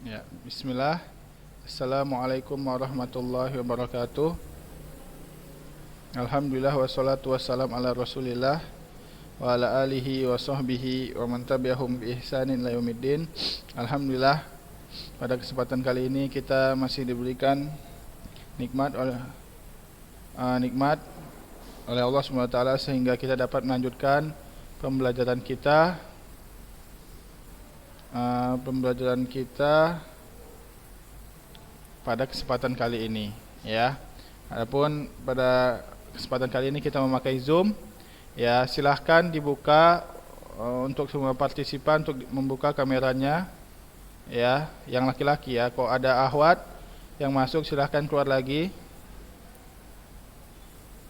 Ya, bismillah. Assalamualaikum warahmatullahi wabarakatuh. Alhamdulillah wassalatu wassalam ala Rasulillah wa ala alihi wa sahbihi wa man tabi'ahum bi ihsanin ila yaumiddin. Alhamdulillah, pada kesempatan kali ini kita masih diberikan nikmat oleh Allah Subhanahu wa taala sehingga kita dapat melanjutkan pembelajaran kita pada kesempatan kali ini, ya. Adapun pada kesempatan kali ini kita memakai Zoom, ya. Silahkan dibuka untuk semua partisipan untuk membuka kameranya, ya. Yang laki-laki, ya. Kalau ada akhwat yang masuk silahkan keluar lagi,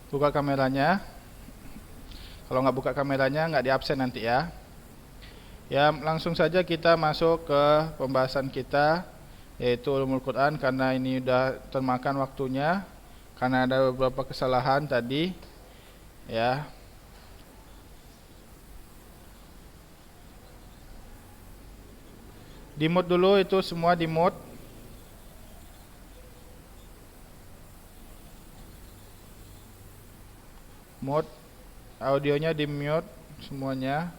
buka kameranya. Kalau nggak buka kameranya nggak diabsen nanti, ya. Ya, langsung saja kita masuk ke pembahasan kita, yaitu ulumul Quran, karena ini sudah termakan waktunya karena ada beberapa kesalahan tadi, ya. Di mute dulu, itu semua di mute. Mute audionya, di mute semuanya.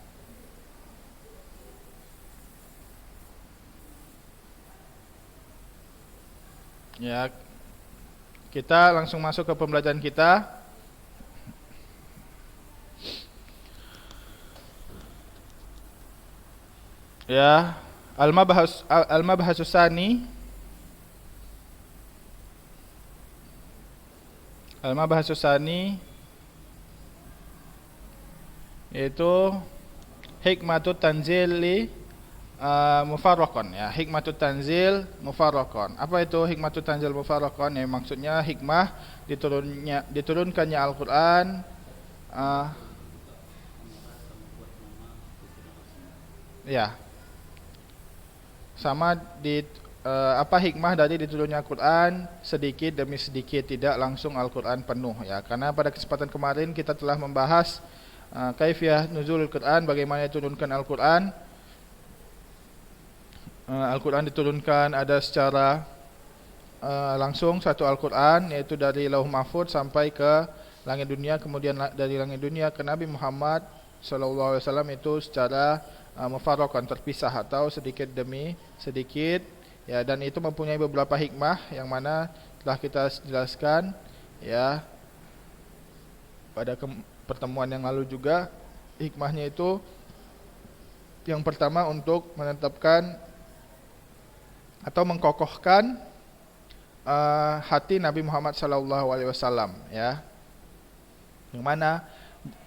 Ya, kita langsung masuk ke pembelajaran kita. Ya, Al-Mabhasus Tsani. Al-Mabhasus Tsani yaitu hikmatut tanzili mufarraqan, ya. Hikmatut tanzil mufarraqan. Apa itu hikmatut tanzil mufarraqan? Ya, maksudnya hikmah diturunkannya Al-Qur'an ya. Sama apa hikmah dari diturunnya Al-Qur'an sedikit demi sedikit, tidak langsung Al-Qur'an penuh, ya. Karena pada kesempatan kemarin kita telah membahas kaifiyah nuzulul Qur'an, bagaimana diturunkan Al-Qur'an. Al-Quran diturunkan ada secara langsung satu Al-Quran, yaitu dari Lauh Mahfuz sampai ke langit dunia, kemudian dari langit dunia ke Nabi Muhammad SAW itu secara mufarraqan, terpisah atau sedikit demi sedikit, ya. Dan itu mempunyai beberapa hikmah yang mana telah kita jelaskan, ya, pada pertemuan yang lalu juga. Hikmahnya itu yang pertama untuk menetapkan atau mengkokohkan hati Nabi Muhammad SAW, ya. Yang mana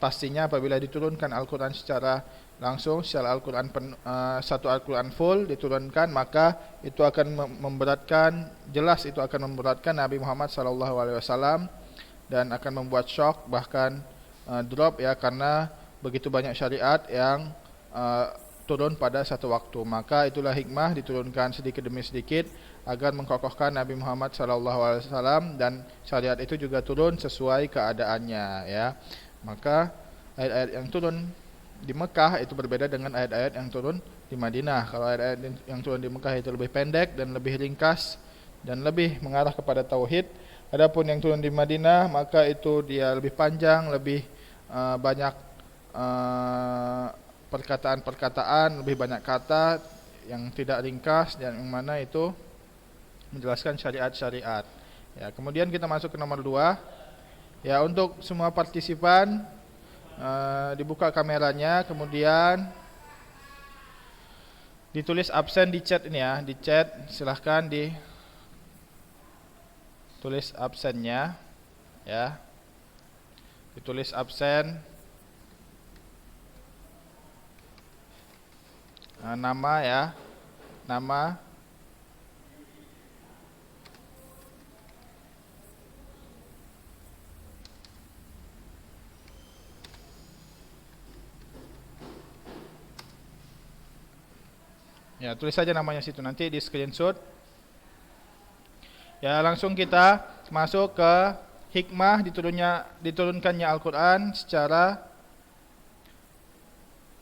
pastinya apabila diturunkan Al-Quran secara langsung, secara Al-Quran satu Al-Quran full diturunkan, maka itu akan memberatkan, jelas itu akan memberatkan Nabi Muhammad SAW dan akan membuat shock, bahkan drop, ya, karena begitu banyak syariat yang turun pada satu waktu. Maka itulah hikmah diturunkan sedikit demi sedikit agar mengkokohkan Nabi Muhammad SAW, dan syariat itu juga turun sesuai keadaannya, ya. Maka ayat-ayat yang turun di Mekah itu berbeda dengan ayat-ayat yang turun di Madinah. Kalau ayat-ayat yang turun di Mekah itu lebih pendek dan lebih ringkas dan lebih mengarah kepada tauhid. Adapun yang turun di Madinah maka itu dia lebih panjang, lebih banyak perkataan-perkataan, lebih banyak kata yang tidak ringkas, dan yang mana itu menjelaskan syariat-syariat, ya. Kemudian kita masuk ke nomor 2, ya. Untuk semua partisipan dibuka kameranya, kemudian ditulis absen di chat ini, ya. Di chat silahkan ditulis absennya, ya. Ditulis absen, nama, ya, nama, ya. Tulis saja namanya situ, nanti di screenshot, ya. Langsung kita masuk ke hikmah diturunkannya Al-Quran secara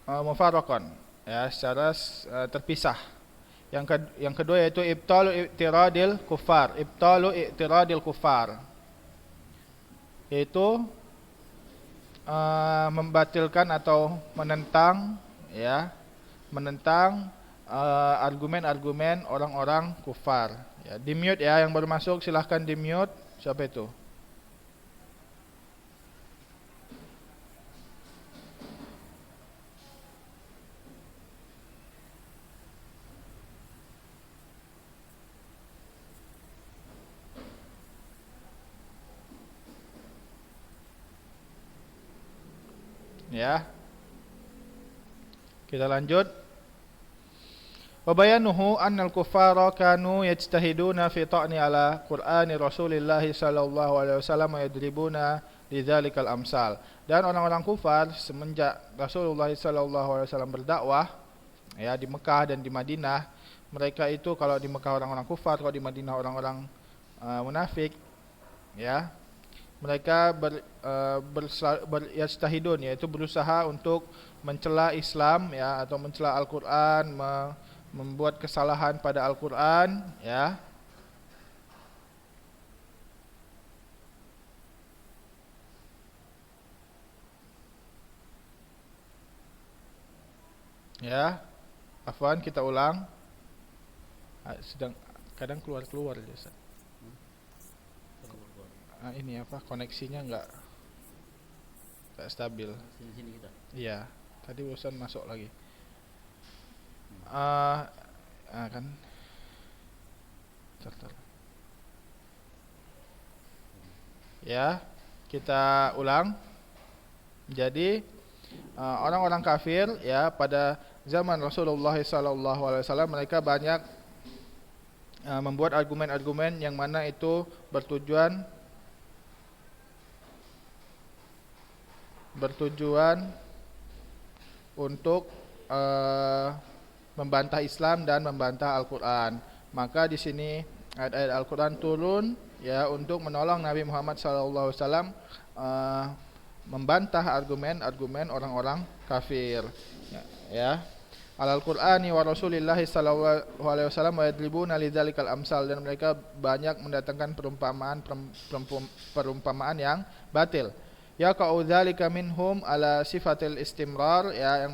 mufarraqan, ya, secara terpisah. Yang kedua yaitu ibtalu i'tiradil kufar. Ibtalu i'tiradil kufar, yaitu membatalkan atau menentang, ya, menentang argumen-argumen orang-orang kufar. Ya, di mute ya, yang baru masuk silahkan di mute. Siapa itu? Ya, kita lanjut. Wabayanuhu annal kuffara kanu yajtahiduna fi ta'ni ala Qur'ani Rasulillah sallallahu alaihi wasallam wa yadribuna lidzalikal amsal. Dan orang-orang kufar semenjak Rasulullah sallallahu alaihi wasallam berdakwah, ya, di Mekah dan di Madinah, mereka itu, kalau di Mekah orang-orang kufar, kalau di Madinah orang-orang munafik, ya, mereka yajtahidun, yaitu berusaha untuk mencela Islam, ya, atau mencela Al-Qur'an, membuat kesalahan pada Al-Qur'an, ya. Ya, afwan, kita ulang. Sedang kadang keluar-keluar ya, Ustaz. Ini apa, koneksinya enggak stabil. Sini kita. Iya, tadi bosan masuk lagi. Kan Tertar. Ya, kita ulang. Jadi orang-orang kafir, ya, pada zaman Rasulullah SAW, mereka banyak membuat argumen-argumen yang mana itu bertujuan untuk membantah Islam dan membantah Al-Qur'an. Maka di sini ayat-ayat Al-Qur'an turun, ya, untuk menolong Nabi Muhammad SAW membantah argumen-argumen orang-orang kafir, ya. Al-Qur'ani wa Rasulillah sallallahu alaihi wasallam wa yadribuna lidzalikal amsal, dan mereka banyak mendatangkan perumpamaan yang batil. Ya ka'udzalika minhum ala sifatil istimrar, ya, yang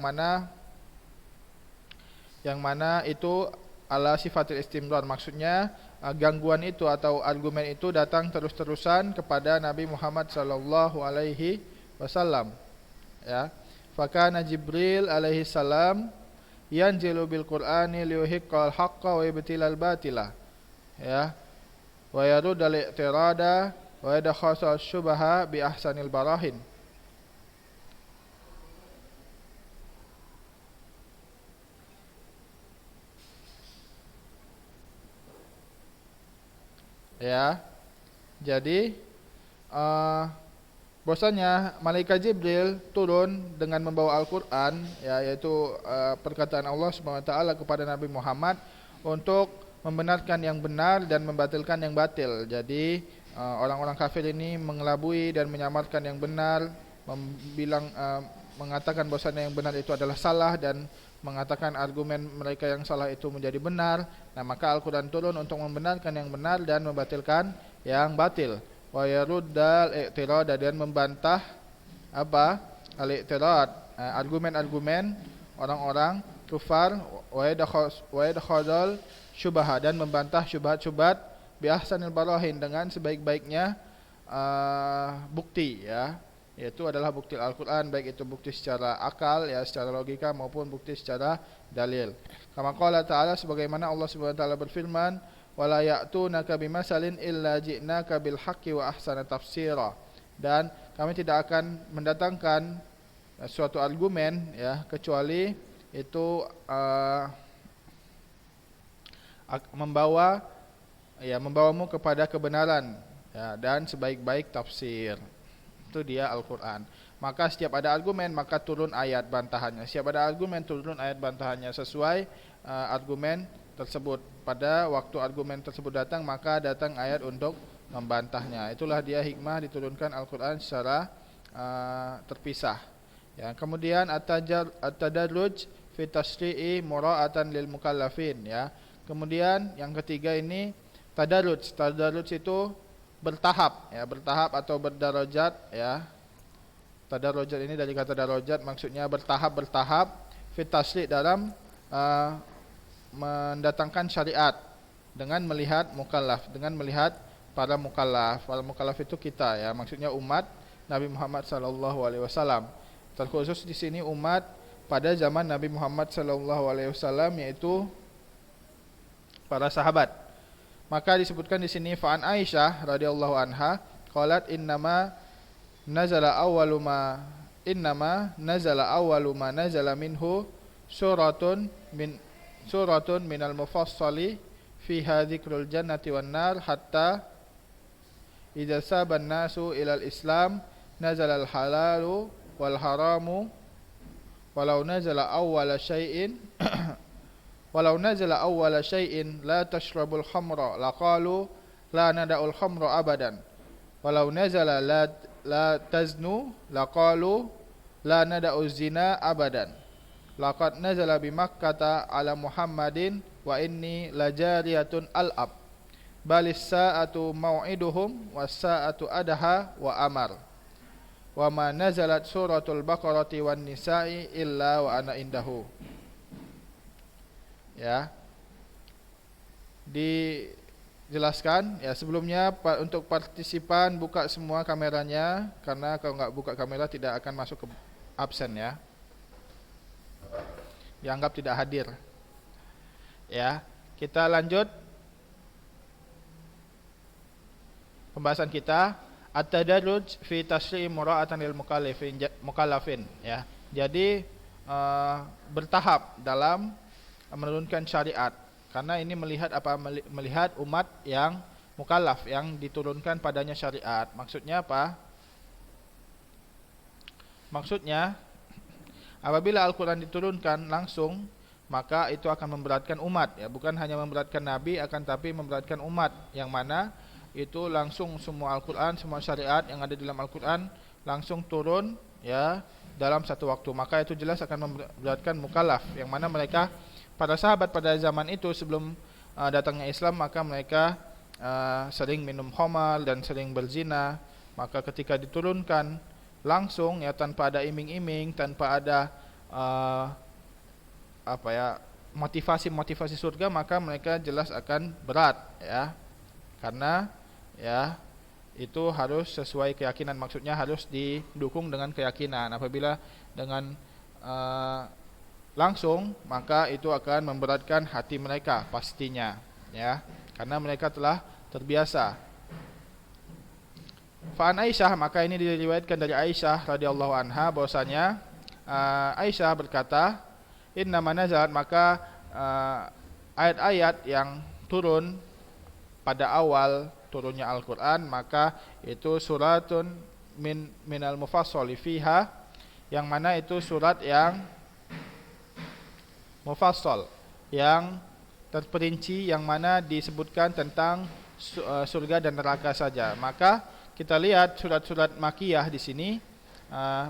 mana itu ala sifatil istimrar, maksudnya gangguan itu atau argumen itu datang terus-terusan kepada Nabi Muhammad sallallahu alaihi wasallam, ya. Fakana Jibril alaihi salam yanzilu bil Qur'ani liyuhiqqal haqqa wa yubtilal batila, ya, wa yarudal i'tirada wa yadkhasa syubaha bi ahsanil barahin. Ya, jadi bahwasanya malaikat Jibril turun dengan membawa Al-Qur'an, ya, yaitu perkataan Allah Subhanahu wa taala kepada Nabi Muhammad untuk membenarkan yang benar dan membatilkan yang batil. Jadi orang-orang kafir ini mengelabui dan menyamarkan yang benar, mengatakan bahwasanya yang benar itu adalah salah, dan mengatakan argumen mereka yang salah itu menjadi benar. Nah, maka Al-Qur'an turun untuk membenarkan yang benar dan membatilkan yang batil. Wa yaruddal i'tirad, dan membantah apa? Al-i'tirad, argumen-argumen orang-orang kufar, wa yadkhadul syubha, dan membantah syubhat-syubhat bi ahsanil barahin, dengan sebaik-baiknya bukti, ya, yaitu adalah bukti Al-Qur'an, baik itu bukti secara akal, ya, secara logika, maupun bukti secara dalil. Kama qala ta'ala, sebagaimana Allah Subhanahu wa taala berfirman, wala ya'tunaka bimasalin illa ji'naka bil haqqi wa ahsana tafsira, dan kami tidak akan mendatangkan suatu argumen, ya, kecuali itu membawamu kepada kebenaran, ya, dan sebaik-baik tafsir. Itu dia Al-Qur'an. Maka setiap ada argumen, maka turun ayat bantahannya. Setiap ada argumen, turun ayat bantahannya sesuai argumen tersebut. Pada waktu argumen tersebut datang, maka datang ayat untuk membantahnya. Itulah dia hikmah diturunkan Al-Qur'an secara terpisah. Ya, kemudian at-tadarruj fi tashri'i mura'atan lil mukallafin, ya. Kemudian yang ketiga ini tadarruj. Tadarruj itu bertahap, ya, bertahap atau berdarajat, ya. Tadarrujat ini dari kata darajat, maksudnya bertahap-bertahap fi tashri' dalam mendatangkan syariat dengan melihat mukallaf, dengan melihat para mukallaf. Para mukallaf itu kita, ya, maksudnya umat Nabi Muhammad sallallahu alaihi wasallam. Terkhusus di sini umat pada zaman Nabi Muhammad sallallahu alaihi wasallam, yaitu para sahabat. Maka disebutkan di sini fa'an Aisyah radhiyallahu anha qalat innama nazala awwalu ma nazala minhu suratun minal mufassali fiha dzikrul jannati wan nar hatta idza saban nasu ilal islam nazala al halalu wal haramu walau nazala awwala syai'in la tashrabul khamra laqalu la nada'ul khamra abadan walau nazala la taznu laqalu la nada'u zina abadan laqad nazala bi makkata ala muhammadin wa inni lajariyatun al-ab balis sa'atu mau'iduhum was sa'atu adha wa amar wa ma nazalat suratul baqarati wan nisa'i illa wa ana indahu. Ya, dijelaskan, ya, sebelumnya untuk partisipan buka semua kameranya, karena kalau nggak buka kamera tidak akan masuk ke absen, ya, dianggap tidak hadir. Ya, kita lanjut pembahasan kita, at-tadarruj fi tashri'i mura'atan lil mukallafin, ya. Jadi bertahap dalam menurunkan syariat, karena ini melihat umat yang mukallaf, yang diturunkan padanya syariat. Maksudnya apa? Maksudnya apabila Al-Quran diturunkan langsung, maka itu akan memberatkan umat, ya, bukan hanya memberatkan Nabi, akan tapi memberatkan umat, yang mana itu langsung semua Al-Quran, semua syariat yang ada dalam Al-Quran langsung turun, ya, dalam satu waktu. Maka itu jelas akan memberatkan mukallaf, yang mana mereka, para sahabat pada zaman itu sebelum datangnya Islam, maka mereka sering minum khamar dan sering berzina. Maka ketika diturunkan langsung, ya, tanpa ada iming-iming, tanpa ada motivasi surga, maka mereka jelas akan berat, ya, karena, ya, itu harus sesuai keyakinan, maksudnya harus didukung dengan keyakinan. Apabila dengan langsung, maka itu akan memberatkan hati mereka pastinya, ya, karena mereka telah terbiasa. Fa'an Aisyah, maka ini diriwayatkan dari Aisyah radhiyallahu anha bahwasanya Aisyah berkata, inna nazalat, maka ayat-ayat yang turun pada awal turunnya Al-Quran, maka itu suratun minal mufassali fiha, yang mana itu surat yang mufassal, yang terperinci, yang mana disebutkan tentang surga dan neraka saja. Maka kita lihat surat-surat Makkiyah di sini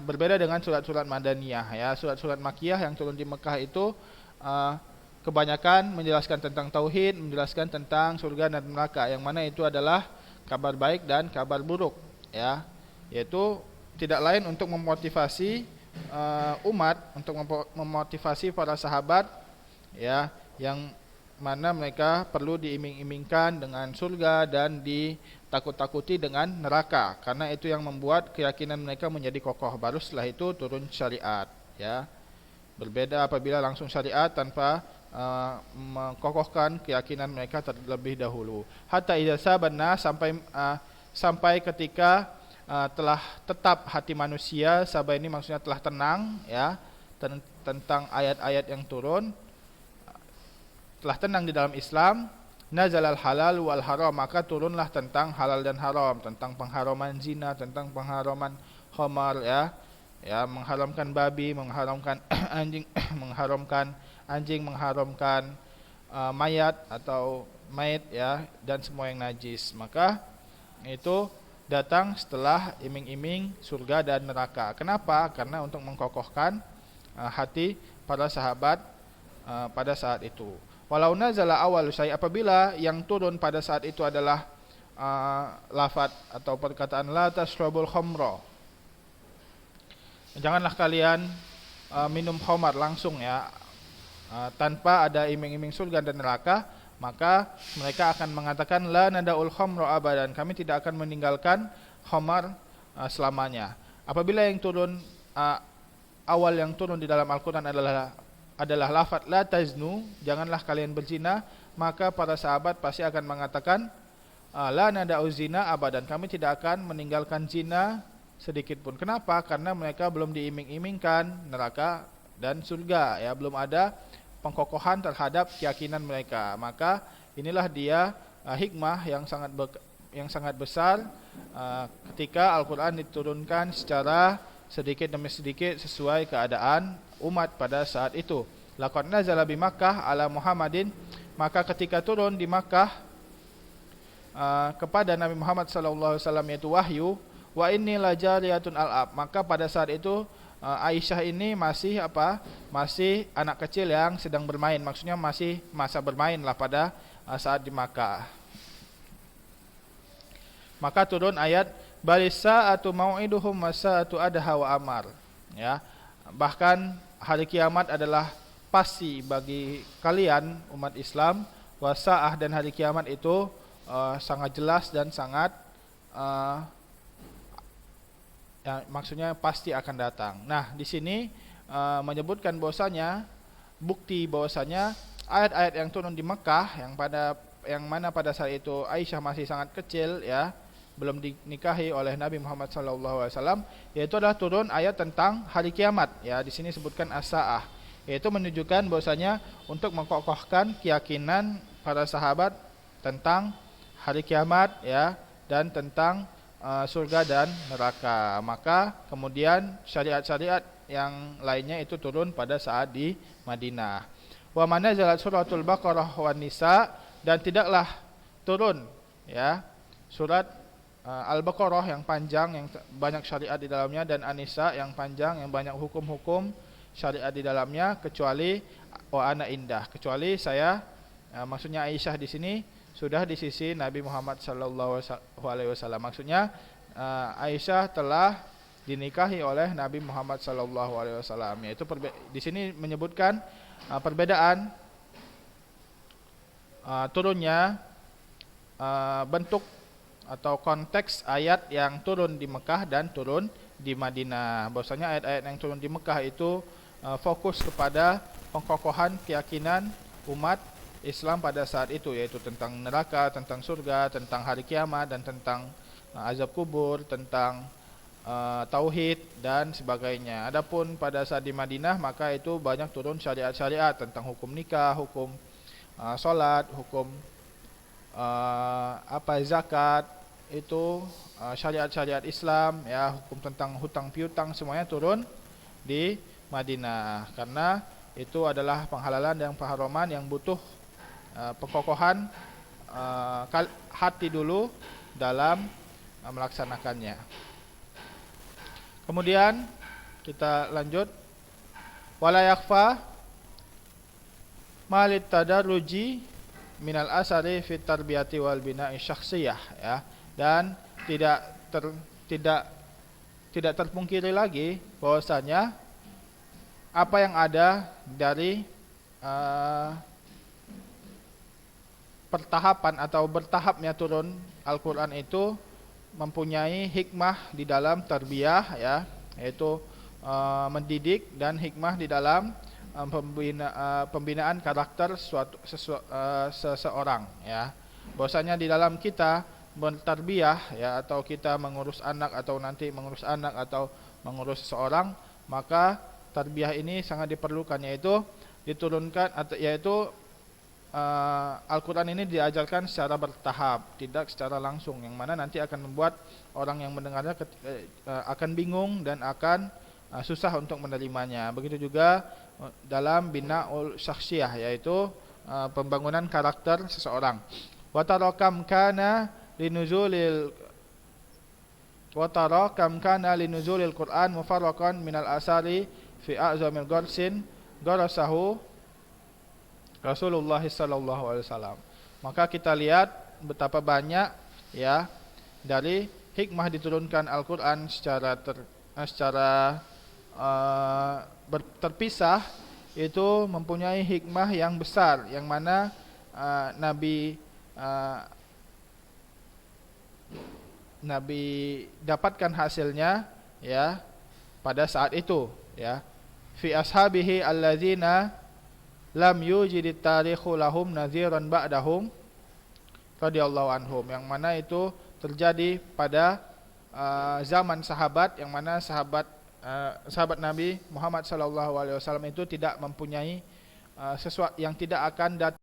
berbeda dengan surat-surat Madaniyah, ya. Surat-surat Makkiyah yang turun di Mekah itu kebanyakan menjelaskan tentang tauhid, menjelaskan tentang surga dan neraka, yang mana itu adalah kabar baik dan kabar buruk, ya, yaitu tidak lain untuk memotivasi umat, untuk memotivasi para sahabat, ya, yang mana mereka perlu diiming-imingkan dengan surga dan ditakut-takuti dengan neraka, karena itu yang membuat keyakinan mereka menjadi kokoh. Baru setelah itu turun syariat, ya. Berbeda apabila langsung syariat tanpa mengokohkan keyakinan mereka terlebih dahulu. Hatta idza sabanna, sampai ketika telah tetap hati manusia. Sabah ini maksudnya telah tenang, ya, tentang ayat-ayat yang turun, telah tenang di dalam Islam. Nazalal halal wal haram, maka turunlah tentang halal dan haram, tentang pengharaman zina, tentang pengharaman khamar, ya, mengharamkan babi, mengharamkan anjing, mengharamkan mayat atau mayat, ya, dan semua yang najis. Maka itu datang setelah iming-iming surga dan neraka. Kenapa? Karena untuk mengkokohkan hati para sahabat pada saat itu. Walau nazala awal syai, apabila yang turun pada saat itu adalah lafaz atau perkataan la tashrabul khamra, janganlah kalian minum khamar langsung ya, tanpa ada iming-iming surga dan neraka, maka mereka akan mengatakan la nadaul khamra abadan, kami tidak akan meninggalkan khamar selamanya. Apabila yang turun awal yang turun di dalam Al-Qur'an adalah lafaz la taznu, janganlah kalian berzina, maka para sahabat pasti akan mengatakan la nada'u zina abadan, kami tidak akan meninggalkan zina sedikit pun. Kenapa? Karena mereka belum diiming-imingkan neraka dan surga ya, belum ada pengkokohan terhadap keyakinan mereka. Maka inilah dia hikmah yang sangat besar ketika Al-Qur'an diturunkan secara sedikit demi sedikit sesuai keadaan umat pada saat itu. Laqad nazala bi Makkah ala Muhammadin, maka ketika turun di Makkah kepada Nabi Muhammad sallallahu alaihi wasallam yaitu wahyu, wa inni lajariyatun al-ab, maka pada saat itu Aisyah ini masih masih anak kecil yang sedang bermain, maksudnya masih masa bermain lah pada saat di Makkah. Maka turun ayat balisa atau mau'iduhum wasa'atu adha wa amar ya, bahkan hari kiamat adalah pasti bagi kalian umat Islam, wasa'ah, dan hari kiamat itu sangat jelas dan sangat ya, maksudnya pasti akan datang. Nah, di sini menyebutkan bahwasanya bukti bahwasanya ayat-ayat yang turun di Mekah yang mana pada saat itu Aisyah masih sangat kecil ya, belum dinikahi oleh Nabi Muhammad SAW, yaitu adalah turun ayat tentang hari kiamat ya. Di sini sebutkan as-saah, yaitu menunjukkan bahwasanya untuk mengokohkan keyakinan para sahabat tentang hari kiamat ya, dan tentang surga dan neraka. Maka kemudian syariat-syariat yang lainnya itu turun pada saat di Madinah. Wa manazalat suratul Baqarah wan Nisa, dan tidaklah turun ya surat Al-Baqarah yang panjang yang banyak syariat di dalamnya, dan An-Nisa yang panjang yang banyak hukum-hukum syariat di dalamnya, kecuali wa ana indah, kecuali saya maksudnya Aisyah di sini sudah di sisi Nabi Muhammad sallallahu alaihi wasallam. Maksudnya Aisyah telah dinikahi oleh Nabi Muhammad sallallahu alaihi wasallam. Yaitu di sini menyebutkan perbedaan turunnya bentuk atau konteks ayat yang turun di Mekah dan turun di Madinah. Bahwasanya ayat-ayat yang turun di Mekah itu fokus kepada pengkokohan keyakinan umat Islam pada saat itu, yaitu tentang neraka, tentang surga, tentang hari kiamat, dan tentang azab kubur, tentang tauhid dan sebagainya. Adapun pada saat di Madinah, maka itu banyak turun syariat-syariat tentang hukum nikah, hukum salat, hukum zakat, itu syariat-syariat Islam ya, hukum tentang hutang piutang, semuanya turun di Madinah, karena itu adalah penghalalan dan pengharaman yang butuh pengkokohan hati dulu dalam melaksanakannya. Kemudian kita lanjut, wala yakfa malit tadarruji minal asari fit tarbiyati wal bina'i syakhsiyah ya, dan tidak terpungkiri lagi bahwasanya apa yang ada dari pertahapan atau bertahapnya turun Al-Quran itu mempunyai hikmah di dalam tarbiyah ya, yaitu mendidik, dan hikmah di dalam pembinaan karakter seseorang ya. Bahwasanya di dalam kita bertarbiyah ya, atau kita mengurus anak atau nanti mengurus anak atau mengurus seseorang, maka tarbiyah ini sangat diperlukan, yaitu diturunkan yaitu Al-Quran ini diajarkan secara bertahap, tidak secara langsung, yang mana nanti akan membuat orang yang mendengarnya akan bingung dan akan susah untuk menerimanya. Begitu juga dalam bina'ul syakhsiyah, yaitu pembangunan karakter seseorang. Wa tara kam kana linuzulil Quran mufarraqan minal asari fi a'zamil gharsin gharasahu Rasulullah sallallahu alaihi wasallam. Maka kita lihat betapa banyak ya dari hikmah diturunkan Al-Qur'an secara terpisah, itu mempunyai hikmah yang besar, yang mana Nabi dapatkan hasilnya ya pada saat itu ya. Fi ashabihi alladzina lam yujidit tarikhu lahum nadhiran ba'dahum radhiyallahu anhum, yang mana itu terjadi pada zaman sahabat, yang mana sahabat Nabi Muhammad sallallahu alaihi wasallam itu tidak mempunyai sesuatu yang tidak akan datang